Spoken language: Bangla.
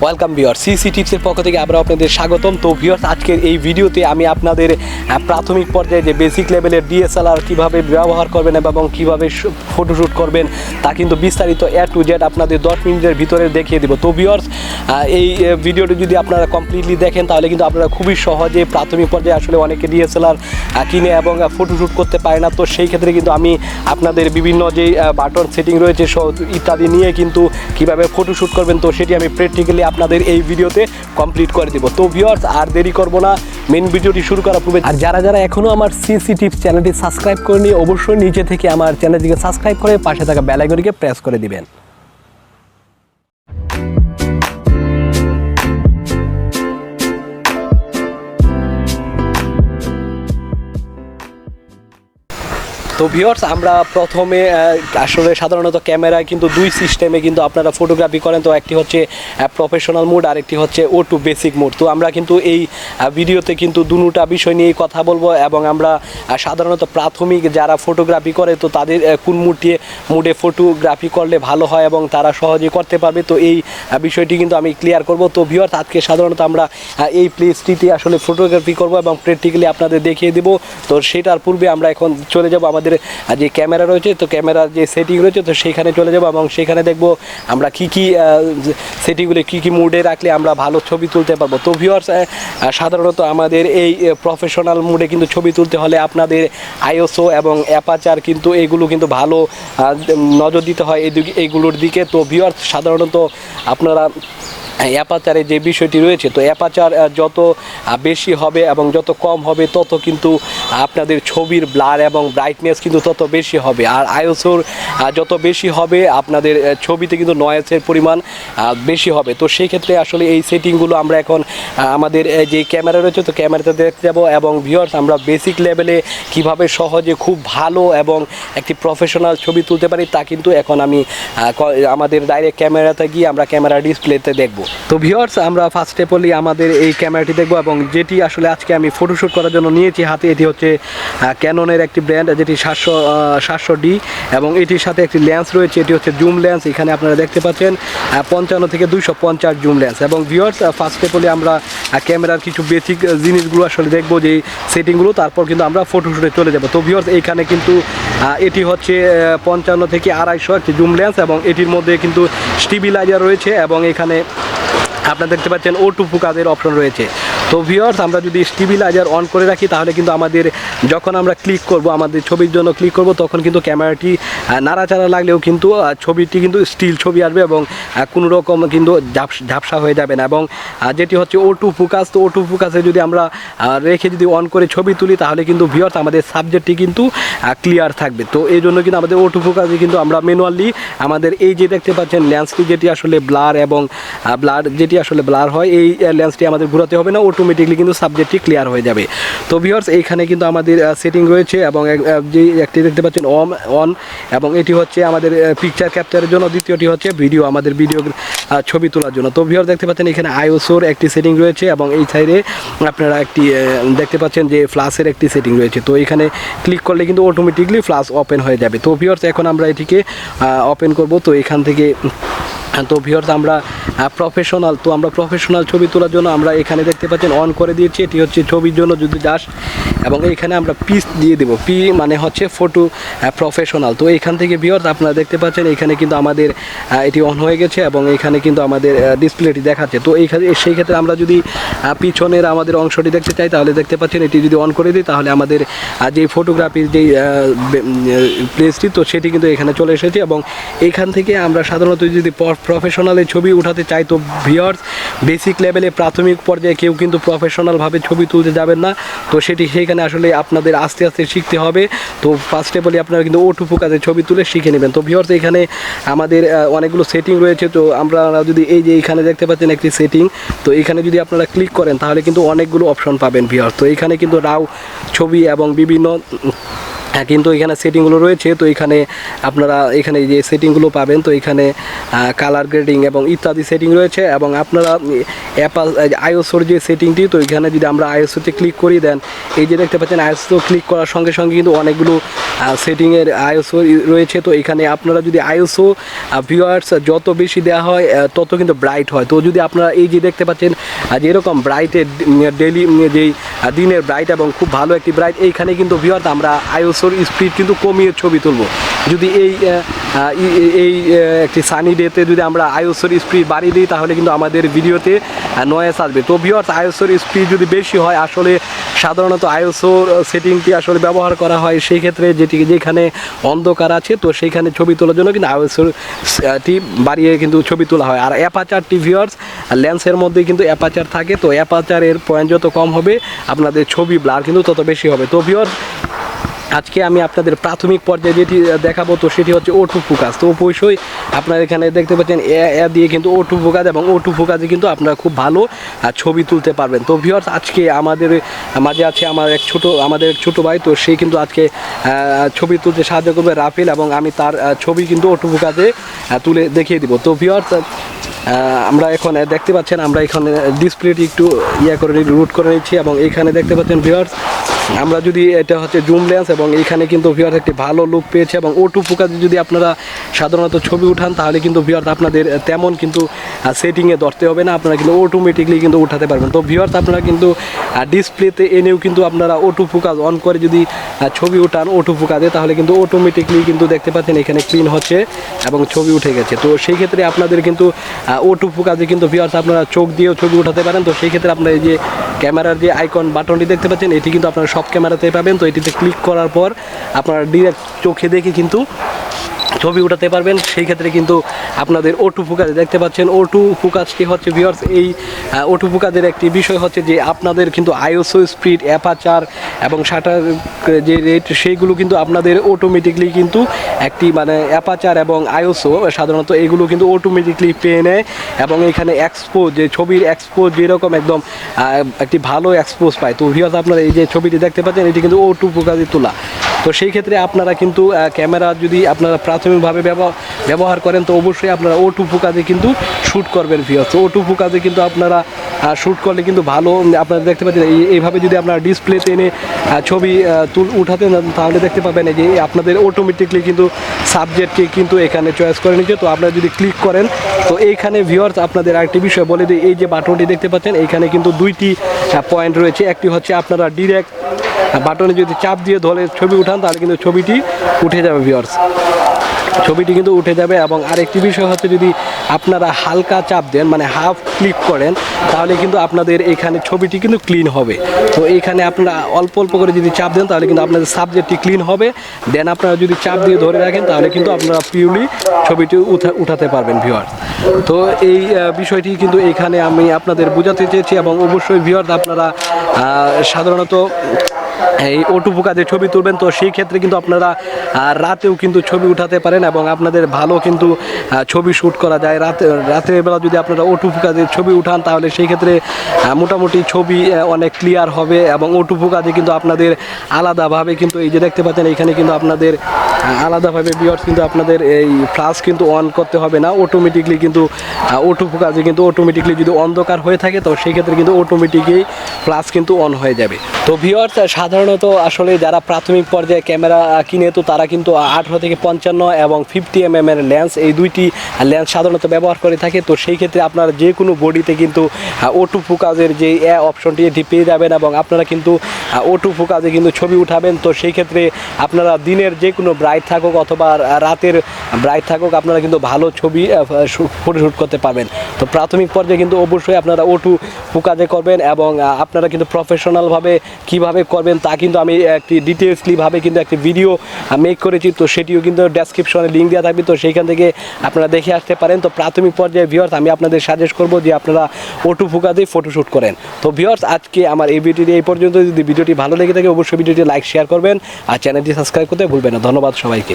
ওয়েলকাম ভিউয়ার্স, সিসি টিপসের পক্ষ থেকে আবার আপনাদের স্বাগতম। তো ভিউয়ার্স, আজকের এই ভিডিওতে আমি আপনাদের প্রাথমিক পর্যায়ে যে বেসিক লেভেলের ডিএসএলআর কীভাবে ব্যবহার করবেন এবং কীভাবে ফটোশ্যুট করবেন তা কিন্তু বিস্তারিত এ টু জেড আপনাদের 10 মিনিটের ভিতরে দেখিয়ে দেবো। তো ভিউয়ার্স, এই ভিডিওটি যদি আপনারা কমপ্লিটলি দেখেন তাহলে কিন্তু আপনারা খুবই সহজে প্রাথমিক পর্যায়ে আসলে অনেকে ডিএসএলআর কিনে এবং ফটোশ্যুট করতে পারে না। তো সেই ক্ষেত্রে কিন্তু আমি আপনাদের বিভিন্ন যেই বাটন সেটিং রয়েছে ইত্যাদি নিয়ে কিন্তু কীভাবে ফটোশ্যুট করবেন তো সেটি আমি প্র্যাকটিক্যালি আপনাদের এই ভিডিওতে কমপ্লিট করে দেব। তো ভিউয়ার্স, আর দেরি করব না, মেন ভিডিওটি শুরু করার পূর্বে আর যারা এখনও আমার সিসি টিপস চ্যানেলটি সাবস্ক্রাইব করেনি অবশ্যই নিচে থেকে আমার চ্যানেলটিকে সাবস্ক্রাইব করে পাশে থাকা বেল আইকনটিকে প্রেস করে দিবেন। তো ভিউয়ার্স, আমরা প্রথমে আসলে সাধারণত ক্যামেরায় কিন্তু দুই সিস্টেমে কিন্তু আপনারা ফটোগ্রাফি করেন। তো একটি হচ্ছে প্রফেশনাল মোড আর একটি হচ্ছে O2 বেসিক মোড। তো আমরা কিন্তু এই ভিডিওতে কিন্তু দুটা বিষয় নিয়ে কথা বলবো এবং আমরা সাধারণত প্রাথমিক যারা ফটোগ্রাফি করে তো তাদের কোন মুডে ফটোগ্রাফি করলে ভালো হয় এবং তারা সহজে করতে পারবে, তো এই বিষয়টি কিন্তু আমি ক্লিয়ার করব। তো ভিউয়ার্স, আজকে সাধারণত আমরা এই প্লেসটিতে আসলে ফটোগ্রাফি করব এবং প্র্যাকটিক্যালি আপনাদের দেখিয়ে দেব। তো সেটার পূর্বে আমরা এখন চলে যাব আমাদের যে ক্যামেরা রয়েছে, তো ক্যামেরার যে সেটিং রয়েছে তো সেইখানে চলে যাব এবং সেখানে দেখব আমরা কি সেটিংগুলো কি মুডে রাখলে আমরা ভালো ছবি তুলতে পারবো। তো ভিউয়ার্স, সাধারণত আমাদের এই প্রফেশনাল মুডে কিন্তু ছবি তুলতে হলে আপনাদের আইএসও এবং অ্যাপারচার কিন্তু এগুলো কিন্তু ভালো নজর দিতে হয় এইগুলোর দিকে। তো ভিউয়ার্স, সাধারণত আপনারা অ্যাপারচারে যে বিষয়টি রয়েছে তো অ্যাপারচার যত বেশি হবে এবং যত কম হবে তত কিন্তু আপনাদের ছবির ব্লার এবং ব্রাইটনেস কিন্তু তত বেশি হবে, আর আইএসওর যত বেশি হবে আপনাদের ছবিতে কিন্তু নয়েজের পরিমাণ বেশি হবে। তো সেই ক্ষেত্রে আসলে এই সেটিংগুলো আমরা এখন আমাদের যে ক্যামেরা রয়েছে তো ক্যামেরাতে দেখতে যাব এবং ভিউয়ার্স, আমরা বেসিক লেভেলে কিভাবে সহজে খুব ভালো এবং একটি প্রফেশনাল ছবি তুলতে পারি তা কিন্তু এখন আমি আমাদের ডাইরেক্ট ক্যামেরাতে গিয়ে আমরা ক্যামেরা ডিসপ্লেতে দেখব। তো ভিউয়ার্স, আমরা ফার্স্টে বলি আমাদের এই ক্যামেরাটি দেখব এবং যেটি আসলে আজকে আমি ফটোশ্যুট করার জন্য নিয়েছি হাতে, এটি হচ্ছে ক্যাননের একটি ব্র্যান্ড যেটি 700D এবং এটির সাথে একটি লেন্স রয়েছে, এটি হচ্ছে জুম লেন্স। এখানে আপনারা দেখতে পাচ্ছেন 55 থেকে 250 জুম লেন্স। এবং ভিউয়ার্স, ফার্স্টে বলি আমরা ক্যামেরার কিছু বেসিক জিনিসগুলো আসলে দেখবো যে সেটিংগুলো, তারপর কিন্তু আমরা ফটোশ্যুটে চলে যাব। তো ভিউয়ার্স, এইখানে কিন্তু এটি হচ্ছে 55 থেকে 250 একটি জুম লেন্স এবং এটির মধ্যে কিন্তু স্টেবিলাইজার রয়েছে এবং এখানে আপনারা দেখতে পাচ্ছেন O2 ফোকাসের অপশন রয়েছে। তো ভিউয়ার্স, আমরা যদি স্টেবিলাইজার অন করে রাখি তাহলে কিন্তু আমাদের যখন আমরা ক্লিক করব, আমাদের ছবির জন্য ক্লিক করব, তখন কিন্তু ক্যামেরাটি নাড়াচাড়া লাগলেও কিন্তু ছবিটি কিন্তু স্টিল ছবি আসবে এবং কোনো রকম কিন্তু ঝাপসা হয়ে যাবে না। এবং যেটি হচ্ছে O2 ফোকাস, তো O2 ফোকাসে যদি আমরা রেখে যদি অন করে ছবি তুলি তাহলে কিন্তু ভিউয়ার্স আমাদের সাবজেক্টটি কিন্তু ক্লিয়ার থাকবে। তো এই জন্য কিন্তু আমাদের O2 ফোকাসে কিন্তু আমরা ম্যানুয়ালি আমাদের এই যে দেখতে পাচ্ছেন লেন্সটি যেটি আসলে ব্লার এবং যেটি আসলে ব্লার হয় এই লেন্সটি আমাদের ঘোরাতে হবে না, অটোমেটিকলি কিন্তু সাবজেক্টটি ক্লিয়ার হয়ে যাবে। তো ভিউয়ার্স, এইখানে কিন্তু আমাদের সেটিং রয়েছে এবং যে একটি দেখতে পাচ্ছেন অন এবং এটি হচ্ছে আমাদের পিকচার ক্যাপচারের জন্য, দ্বিতীয়টি হচ্ছে আমাদের ভিডিও ছবি তোলার জন্য। তো ভিউয়ার্স, দেখতে পাচ্ছেন এখানে আইএসওর একটি সেটিং রয়েছে এবং এই সাইডে আপনারা একটি দেখতে পাচ্ছেন যে ফ্ল্যাশের একটি সেটিং রয়েছে। তো এখানে ক্লিক করলে কিন্তু অটোমেটিকলি ফ্ল্যাশ ওপেন হয়ে যাবে। তো ভিউয়ার্স, এখন আমরা এটিকে ওপেন করব। তো এখান থেকে তো ভিউয়ার্স, আমরা প্রফেশনাল ছবি তোলার জন্য আমরা এখানে দেখতে পাচ্ছেন অন করে দিয়েছি, এটি হচ্ছে ছবির জন্য যদি যাস এবং এইখানে আমরা পিস দিয়ে দেবো, পি মানে হচ্ছে ফটো প্রফেশনাল। তো এইখান থেকে ভিউয়ার্স আপনারা দেখতে পাচ্ছেন এখানে কিন্তু আমাদের এটি অন হয়ে গেছে এবং এখানে কিন্তু আমাদের ডিসপ্লেটি দেখাচ্ছে। তো সেই ক্ষেত্রে আমরা যদি পিছনের আমাদের অংশটি দেখতে চাই তাহলে দেখতে পাচ্ছেন এটি যদি অন করে দিই তাহলে আমাদের যে ফটোগ্রাফির যেই প্লেসটি তো সেটি কিন্তু এখানে চলে এসেছে এবং এইখান থেকে আমরা সাধারণত যদি প্রফেশনালের ছবি উঠাতে চাই তো ভিউয়ার্স, বেসিক লেভেলে প্রাথমিক পর্যায়ে কেউ কিন্তু প্রফেশনালভাবে ছবি তুলতে যাবেন না। তো সেইখানে আসলে আপনাদের আস্তে আস্তে শিখতে হবে। তো ফার্স্টে বলি আপনারা কিন্তু O2 ফোকাসের ছবি তুলে শিখে নেবেন। তো ভিউয়ার্স, এখানে আমাদের অনেকগুলো সেটিং রয়েছে। তো আমরা যদি এই যে এইখানে দেখতে পাচ্ছেন একটি সেটিং, তো এখানে যদি আপনারা ক্লিক করেন তাহলে কিন্তু অনেকগুলো অপশন পাবেন ভিউয়ার্স। তো এখানে কিন্তু রাও ছবি এবং বিভিন্ন হ্যাঁ, কিন্তু এখানে সেটিংগুলো রয়েছে। তো এখানে আপনারা এখানে যে সেটিংগুলো পাবেন, তো এখানে কালার গ্রেডিং এবং ইত্যাদি সেটিং রয়েছে। এবং আপনারা আইএসওর যে সেটিংটি, তো এখানে যদি আমরা আইএসওতে ক্লিক করি, দেন এই যে দেখতে পাচ্ছেন আইএসও ক্লিক করার সঙ্গে সঙ্গে কিন্তু অনেকগুলো সেটিংয়ের আইএসও রয়েছে। তো এখানে আপনারা যদি আইএসও ভিউয়ার্স যত বেশি দেওয়া হয় তত কিন্তু ব্রাইট হয়। তো যদি আপনারা এই যে দেখতে পাচ্ছেন যেরকম ব্রাইটের ডেলি যেই দিনের ব্রাইট এবং খুব ভালো একটি ব্রাইট, এইখানে কিন্তু ভিউয়ার্স আমরা আইএসওর স্পিড কিন্তু কমিয়ে ছবি তুলব। যদি এই একটি সানি ডেতে যদি আমরা আইএসওর স্পিড বাড়িয়ে দিই, তাহলে কিন্তু আমাদের ভিডিওতে নয়েজ আসবে। তো ভিউয়ার্স আইএসওর স্পিড যদি বেশি হয়, আসলে সাধারণত আইএসওর সেটিংটি আসলে ব্যবহার করা হয় সেই ক্ষেত্রে যেখানে অন্ধকার আছে, তো সেইখানে ছবি তোলার জন্য কিন্তু আইএসওটি বাড়িয়ে কিন্তু ছবি তোলা হয়। আর অ্যাপারচারটি ভিউয়ার্স লেন্সের মধ্যে কিন্তু অ্যাপারচার থাকে, তো অ্যাপারচারের পয়েন্ট যত কম হবে আপনাদের ছবি ব্লার কিন্তু তত বেশি হবে। তো ভিউয়ার্স আজকে আমি আপনাদের প্রাথমিক পর্যায়ে যেটি দেখাবো, তো সেটি হচ্ছে অটো ফোকাস। তো অবশ্যই আপনারা এখানে দেখতে পাচ্ছেন এ দিয়ে কিন্তু অটো ফোকাস, এবং অটো ফোকাসে কিন্তু আপনারা খুব ভালো ছবি তুলতে পারবেন। তো ভিউয়ার্স আজকে আমাদের মাঝে আছে আমাদের এক ছোটো ভাই, তো সে কিন্তু আজকে ছবি তুলতে সাহায্য করবে রাফেল, এবং আমি তার ছবি কিন্তু অটো ফোকাসে তুলে দেখিয়ে দিব। তো ভিউয়ার্স আমরা এখন দেখতে পাচ্ছেন আমরা এখানে ডিসপ্লেটি একটু রুট করে নিচ্ছি, এবং এইখানে দেখতে পাচ্ছেন ভিউয়ার্স আমরা যদি এটা হচ্ছে জুম লেন্স, এবং এইখানে কিন্তু ভিউয়ার্স একটি ভালো লুক পেয়েছে। এবং অটো ফোকাসে যদি আপনারা সাধারণত ছবি উঠান, তাহলে কিন্তু ভিউয়ার্স আপনাদের তেমন কিন্তু সেটিংয়ে ধরতে হবে না, আপনারা কিন্তু অটোমেটিকলি কিন্তু উঠাতে পারবেন। তো ভিউয়ার্স আপনারা কিন্তু ডিসপ্লেতে এনেও কিন্তু আপনারা অটো ফোকাস অন করে যদি ছবি উঠান অটো ফোকাসে, তাহলে কিন্তু অটোমেটিকলি কিন্তু দেখতে পাচ্ছেন এখানে ক্লিন হচ্ছে এবং ছবি উঠে গেছে। তো সেই ক্ষেত্রে আপনাদের কিন্তু অটো ফোকাসে কিন্তু ভিউয়ার্স আপনারা চোখ দিয়েও ছবি উঠাতে পারেন। তো সেই ক্ষেত্রে আপনারা এই যে ক্যামেরার যে আইকন বাটনটি দেখতে পাচ্ছেন, এটি কিন্তু আপনারা সব ক্যামেরাতে পাবেন। তো এটিতে ক্লিক করার পর আপনারা ডিরেক্ট চোখে দেখে কিন্তু ছবি উঠাতে পারবেন। সেই ক্ষেত্রে কিন্তু আপনাদের অটো ফোকাস দেখতে পাচ্ছেন। অটো ফোকাসটি হচ্ছে ভিউয়ার্স এই অটো ফোকাসের একটি বিষয় হচ্ছে যে আপনাদের কিন্তু আইএসও স্পিড, অ্যাপারচার এবং শাটার যে রেট, সেইগুলো কিন্তু আপনাদের অটোমেটিকলি কিন্তু একটি মানে অ্যাপারচার এবং আইএসও সাধারণত এগুলো কিন্তু অটোমেটিকলি পেয়ে নেয়, এবং এখানে এক্সপোজ যে ছবির এক্সপোজ যেরকম একদম একটি ভালো এক্সপোজ পায়। তো ভিউয়ার্স আপনারা এই যে ছবিটি দেখতে পাচ্ছেন, এটি কিন্তু অটো ফোকাসে তোলা। তো সেই ক্ষেত্রে আপনারা কিন্তু ক্যামেরা যদি আপনারা প্রাথমিকভাবে ব্যবহার করেন, তো অবশ্যই আপনারা অটো ফোকাসে কিন্তু শ্যুট করবেন ভিউয়ার্স। তো অটো ফোকাসে কিন্তু আপনারা শ্যুট করলে কিন্তু ভালো আপনারা দেখতে পাচ্ছেন। এইভাবে যদি আপনারা ডিসপ্লেতে এনে ছবি উঠাতে নেন, তাহলে দেখতে পাবেন যে আপনাদের অটোমেটিকলি কিন্তু সাবজেক্টকে কিন্তু এখানে চয়েস করে নিচ্ছে। তো আপনারা যদি ক্লিক করেন, তো এইখানে ভিউয়ার্স আপনাদের আরেকটি বিষয় বলে দিই, এই যে বাটনটি দেখতে পাচ্ছেন এইখানে কিন্তু দুইটি পয়েন্ট রয়েছে। একটি হচ্ছে আপনারা ডিরেক্ট বাটনে যদি চাপ দিয়ে ধরে ছবি উঠান, তাহলে কিন্তু ছবিটি উঠে যাবে ভিউয়ার্স, ছবিটি কিন্তু উঠে যাবে। এবং আরেকটি বিষয় হচ্ছে যদি আপনারা হালকা চাপ দেন, মানে হাফ ক্লিক করেন, তাহলে কিন্তু আপনাদের এখানে ছবিটি কিন্তু ক্লিন হবে। তো এইখানে আপনারা অল্প অল্প করে যদি চাপ দেন, তাহলে কিন্তু আপনাদের সাবজেক্টটি ক্লিন হবে। দেন আপনারা যদি চাপ দিয়ে ধরে রাখেন, তাহলে কিন্তু আপনারা পিওরলি ছবিটি উঠাতে পারবেন ভিউয়ার্স। তো এই বিষয়টি কিন্তু এখানে আমি আপনাদের বোঝাতে চেয়েছি। এবং অবশ্যই ভিউয়ার্স আপনারা সাধারণত এই অটো ফোকাসে ছবি তুলবেন, তো সেই ক্ষেত্রে কিন্তু আপনারা রাতেও কিন্তু ছবি উঠাতে পারেন, এবং আপনাদের ভালো কিন্তু ছবি শ্যুট করা যায়। রাতের বেলা যদি আপনারা অটো ফোকাসে ছবি উঠান, তাহলে সেই ক্ষেত্রে মোটামুটি ছবি অনেক ক্লিয়ার হবে। এবং অটো ফোকাসে কিন্তু আপনাদের আলাদাভাবে কিন্তু এই যে দেখতে পাচ্ছেন এখানে কিন্তু আপনাদের আলাদাভাবে ভিউয়ার্স কিন্তু আপনাদের এই ফ্ল্যাশ কিন্তু অন করতে হবে না, অটোমেটিকলি কিন্তু অটো ফোকাসে কিন্তু অটোমেটিকলি যদি অন্ধকার হয়ে থাকে, তো সেই ক্ষেত্রে কিন্তু অটোমেটিকই ফ্ল্যাশ কিন্তু অন হয়ে যাবে। তো ভিউয়ার্স সাধারণত আসলে যারা প্রাথমিক পর্যায়ে ক্যামেরা কিনে, তো তারা কিন্তু 18 থেকে 55 এবং 50 mm এর লেন্স, এই দুইটি লেন্স সাধারণত ব্যবহার করে থাকে। তো সেই ক্ষেত্রে আপনারা যে কোনো বডিতে কিন্তু অটো ফোকাসের যে অপশনটি এটি পেয়ে যাবেন, এবং আপনারা কিন্তু অটো ফোকাসে কিন্তু ছবি উঠাবেন। তো সেই ক্ষেত্রে আপনারা দিনের যে কোনো ব্রাইট থাকুক অথবা রাতের ব্রাইট থাকুক, আপনারা কিন্তু ভালো ছবি ফটোশ্যুট করতে পারবেন। তো প্রাথমিক পর্যায়ে কিন্তু অবশ্যই আপনারা অটো ফোকাসে করবেন, এবং আপনারা কিন্তু প্রফেশনালভাবে কীভাবে করবেন তা কিন্তু আমি একটি ডিটেলসলিভাবে কিন্তু একটি ভিডিও মেক করেছি। তো সেটিও কিন্তু ডেসক্রিপশনে লিঙ্ক দেওয়া থাকবে, তো সেইখান থেকে আপনারা দেখে আসতে পারেন। তো প্রাথমিক পর্যায়ে ভিউয়ার্স আমি আপনাদের সাজেস্ট করব যে আপনারা অটো ফোকাসে ফটোশ্যুট করেন। তো ভিউয়ার্স আজকে আমার এই ভিডিওটি এই পর্যন্ত। যদি ভিডিওটি ভালো লেগে থাকে, অবশ্যই ভিডিওটি লাইক শেয়ার করবেন, আর চ্যানেলটি সাবস্ক্রাইব করতে ভুলবেন না। ধন্যবাদ সবাইকে।